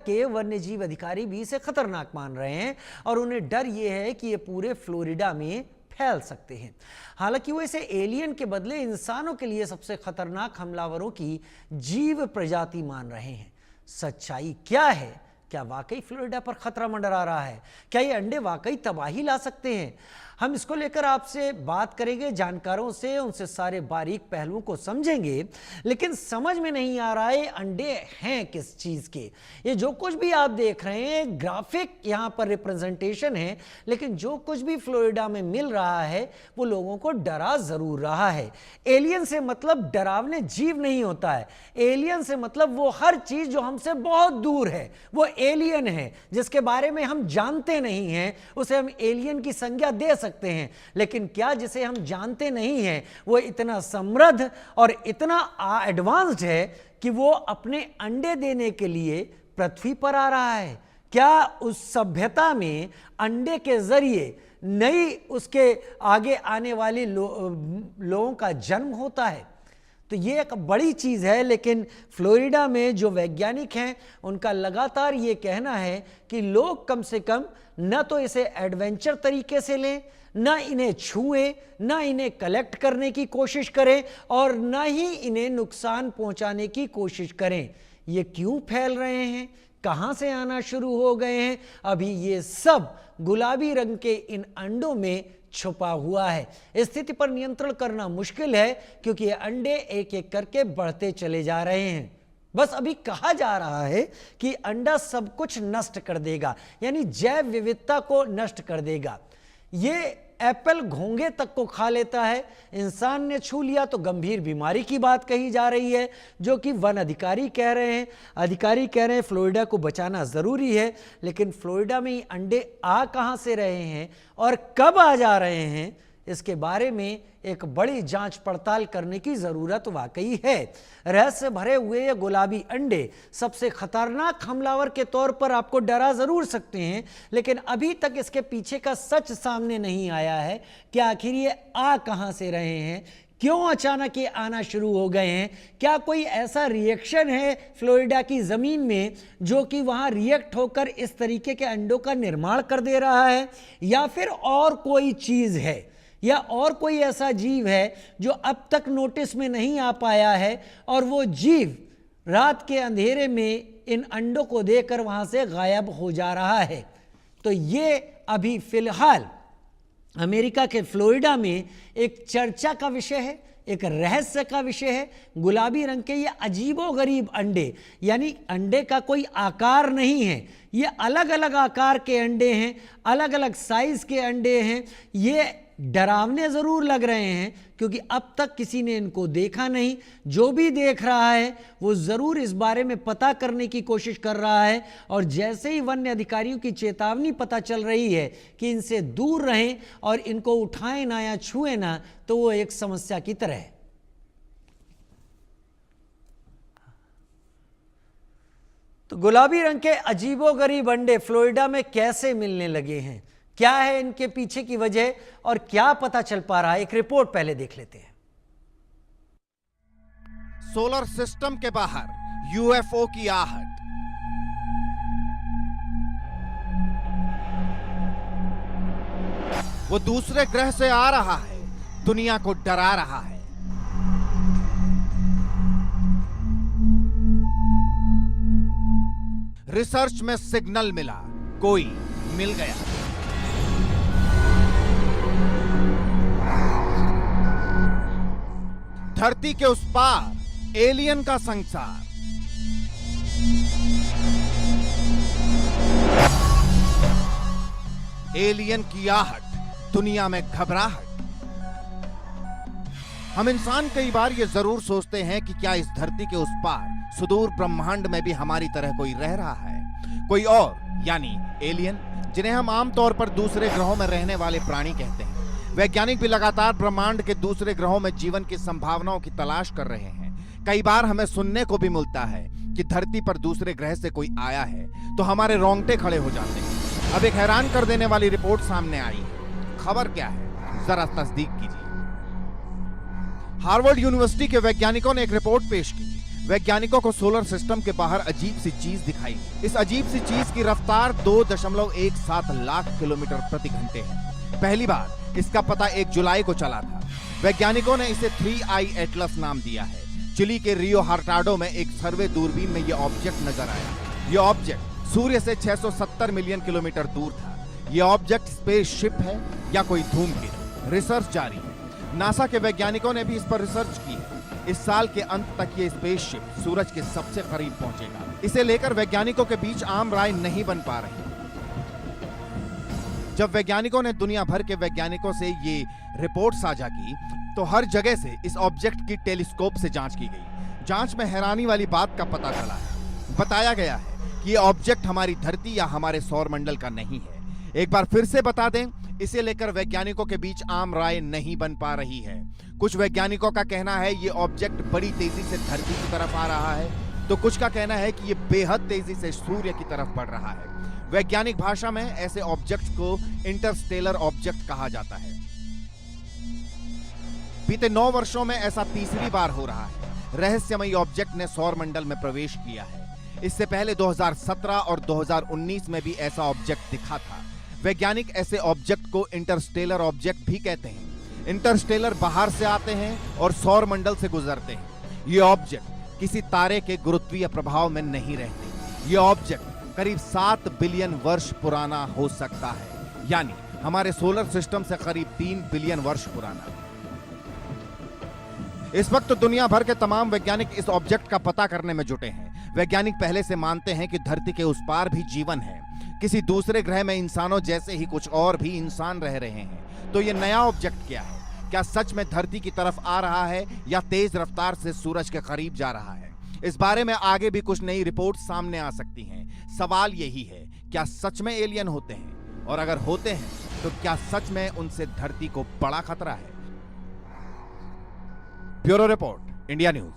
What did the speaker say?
के वन्यजीव अधिकारी भी इसे खतरनाक मान रहे हैं और उन्हें डर यह है कि ये पूरे फ्लोरिडा में फैल सकते हैं। हालांकि वो इसे एलियन के बदले इंसानों के लिए सबसे खतरनाक हमलावरों की जीव प्रजाति मान रहे हैं। सच्चाई क्या है? क्या वाकई फ्लोरिडा पर खतरा मंडरा रहा है? क्या ये अंडे वाकई तबाही ला सकते हैं? हम इसको लेकर आपसे बात करेंगे, जानकारों से, उनसे सारे बारीक पहलुओं को समझेंगे। लेकिन समझ में नहीं आ रहा है अंडे हैं किस चीज के। ये जो कुछ भी आप देख रहे हैं ग्राफिक यहाँ पर रिप्रेजेंटेशन है, लेकिन जो कुछ भी फ्लोरिडा में मिल रहा है वो लोगों को डरा जरूर रहा है। एलियन से मतलब डरावने जीव नहीं होता है। एलियन से मतलब वो हर चीज जो हमसे बहुत दूर है वो एलियन है। जिसके बारे में हम जानते नहीं हैं उसे हम एलियन की संज्ञा दे सकते हैं। लेकिन क्या जिसे हम जानते नहीं हैं वो इतना समृद्ध और इतना एडवांस्ड है कि वो अपने अंडे देने के लिए पृथ्वी पर आ रहा है? क्या उस सभ्यता में अंडे के जरिए नई उसके आगे आने वाली लोगों का जन्म होता है? तो ये एक बड़ी चीज़ है। लेकिन फ्लोरिडा में जो वैज्ञानिक हैं उनका लगातार ये कहना है कि लोग कम से कम न तो इसे एडवेंचर तरीके से लें, न इन्हें छुएं, न इन्हें कलेक्ट करने की कोशिश करें और न ही इन्हें नुकसान पहुंचाने की कोशिश करें। ये क्यों फैल रहे हैं? कहां से आना शुरू हो गए हैं? अभी ये सब गुलाबी रंग के इन अंडों में छुपा हुआ है। स्थिति पर नियंत्रण करना मुश्किल है क्योंकि ये अंडे एक एक करके बढ़ते चले जा रहे हैं। बस अभी कहा जा रहा है कि अंडा सब कुछ नष्ट कर देगा, यानी जैव विविधता को नष्ट कर देगा। ये एप्पल घोंगे तक को खा लेता है। इंसान ने छू लिया तो गंभीर बीमारी की बात कही जा रही है, जो कि वन अधिकारी कह रहे हैं। अधिकारी कह रहे हैं फ्लोरिडा को बचाना जरूरी है। लेकिन फ्लोरिडा में ये अंडे आ कहां से रहे हैं और कब आ जा रहे हैं, इसके बारे में एक बड़ी जांच पड़ताल करने की जरूरत वाकई है। रहस्य भरे हुए ये गुलाबी अंडे सबसे खतरनाक हमलावर के तौर पर आपको डरा जरूर सकते हैं, लेकिन अभी तक इसके पीछे का सच सामने नहीं आया है कि आखिर ये आ कहां से रहे हैं, क्यों अचानक ये आना शुरू हो गए हैं। क्या कोई ऐसा रिएक्शन है फ्लोरिडा की जमीन में जो कि वहां रिएक्ट होकर इस तरीके के अंडों का निर्माण कर दे रहा है, या फिर और कोई चीज है, या और कोई ऐसा जीव है जो अब तक नोटिस में नहीं आ पाया है और वो जीव रात के अंधेरे में इन अंडों को देकर वहां से गायब हो जा रहा है। तो ये अभी फिलहाल अमेरिका के फ्लोरिडा में एक चर्चा का विषय है, एक रहस्य का विषय है। गुलाबी रंग के ये अजीबोगरीब अंडे, यानी अंडे का कोई आकार नहीं है, ये अलग अलग आकार के अंडे हैं, अलग अलग साइज के अंडे हैं। ये डरावने जरूर लग रहे हैं क्योंकि अब तक किसी ने इनको देखा नहीं। जो भी देख रहा है वो जरूर इस बारे में पता करने की कोशिश कर रहा है, और जैसे ही वन्य अधिकारियों की चेतावनी पता चल रही है कि इनसे दूर रहें और इनको उठाएं ना या छुएं ना, तो वो एक समस्या की तरह है। तो गुलाबी रंग के अजीबोगरीब अंडे फ्लोरिडा में कैसे मिलने लगे हैं, क्या है इनके पीछे की वजह और क्या पता चल पा रहा है, एक रिपोर्ट पहले देख लेते हैं। सोलर सिस्टम के बाहर यूएफओ की आहट। वो दूसरे ग्रह से आ रहा है, दुनिया को डरा रहा है। रिसर्च में सिग्नल मिला, कोई मिल गया। धरती के उस पार एलियन का संसार। एलियन की आहट, दुनिया में घबराहट। हम इंसान कई बार ये जरूर सोचते हैं कि क्या इस धरती के उस पार सुदूर ब्रह्मांड में भी हमारी तरह कोई रह रहा है, कोई और, यानी एलियन, जिन्हें हम आमतौर पर दूसरे ग्रहों में रहने वाले प्राणी कहते हैं। वैज्ञानिक भी लगातार ब्रह्मांड के दूसरे ग्रहों में जीवन की संभावनाओं की तलाश कर रहे हैं। कई बार हमें सुनने को भी मिलता है कि धरती पर दूसरे ग्रह से कोई आया है तो हमारे रोंगटे खड़े हो जाते हैं। अब एक हैरान कर देने वाली रिपोर्ट सामने आई है। खबर क्या है, जरा तस्दीक कीजिए। हार्वर्ड यूनिवर्सिटी के वैज्ञानिकों ने एक रिपोर्ट पेश की वैज्ञानिकों को सोलर सिस्टम के बाहर अजीब सी चीज दिखाई। इस अजीब सी चीज की रफ्तार 2.17 लाख किलोमीटर प्रति घंटे है। पहली बार इसका पता 1 जुलाई को चला था। वैज्ञानिकों ने इसे 3I एटलस नाम दिया है। चिली के रियो हार्टाडो में एक सर्वे दूरबीन में यह ऑब्जेक्ट नजर आया। यह ऑब्जेक्ट सूर्य से 670 मिलियन किलोमीटर दूर था। यह ऑब्जेक्ट स्पेसशिप है या कोई धूमकेतु? रिसर्च जारी है। नासा के वैज्ञानिकों ने भी इस पर रिसर्च की है। इस साल के अंत तक ये स्पेसशिप सूरज के सबसे करीब पहुंचेगा। इसे लेकर वैज्ञानिकों के बीच आम राय नहीं बन पा रही। जब वैज्ञानिकों ने दुनिया भर के वैज्ञानिकों से ये रिपोर्ट साझा की तो हर जगह से इस ऑब्जेक्ट की टेलीस्कोप से जांच की गई। जांच में हैरानी वाली बात का पता चला है। बताया गया है कि ये ऑब्जेक्ट हमारी धरती या हमारे सौरमंडल का नहीं है। एक बार फिर से बता दें, इसे लेकर वैज्ञानिकों के बीच आम राय नहीं बन पा रही है। कुछ वैज्ञानिकों का कहना है ये ऑब्जेक्ट बड़ी तेजी से धरती की तरफ आ रहा है, तो कुछ का कहना है कि ये बेहद तेजी से सूर्य की तरफ बढ़ रहा है। वैज्ञानिक भाषा में ऐसे ऑब्जेक्ट को इंटरस्टेलर ऑब्जेक्ट कहा जाता है। बीते 9 वर्षों में ऐसा तीसरी बार हो रहा है। रहस्यमयी ऑब्जेक्ट ने सौरमंडल में प्रवेश किया है। इससे पहले 2017 और 2019 में भी ऐसा ऑब्जेक्ट दिखा था। वैज्ञानिक ऐसे ऑब्जेक्ट को इंटरस्टेलर ऑब्जेक्ट भी कहते हैं। इंटरस्टेलर बाहर से आते हैं और सौरमंडल से गुजरते हैं। ये ऑब्जेक्ट किसी तारे के गुरुत्वीय प्रभाव में नहीं रहते। ये ऑब्जेक्ट करीब 7 बिलियन वर्ष पुराना हो सकता है, यानी हमारे सोलर सिस्टम से करीब 3 बिलियन वर्ष पुराना। इस वक्त दुनिया भर के तमाम वैज्ञानिक इस ऑब्जेक्ट का पता करने में जुटे हैं। वैज्ञानिक पहले से मानते हैं कि धरती के उस पार भी जीवन है। किसी दूसरे ग्रह में इंसानों जैसे ही कुछ और भी इंसान रह रहे हैं। तो ये नया ऑब्जेक्ट क्या है? क्या सच में धरती की तरफ आ रहा है या तेज रफ्तार से सूरज के करीब जा रहा है? इस बारे में आगे भी कुछ नई रिपोर्ट सामने आ सकती हैं। सवाल यही है, क्या सच में एलियन होते हैं? और अगर होते हैं तो क्या सच में उनसे धरती को बड़ा खतरा है? Bureau report, India news.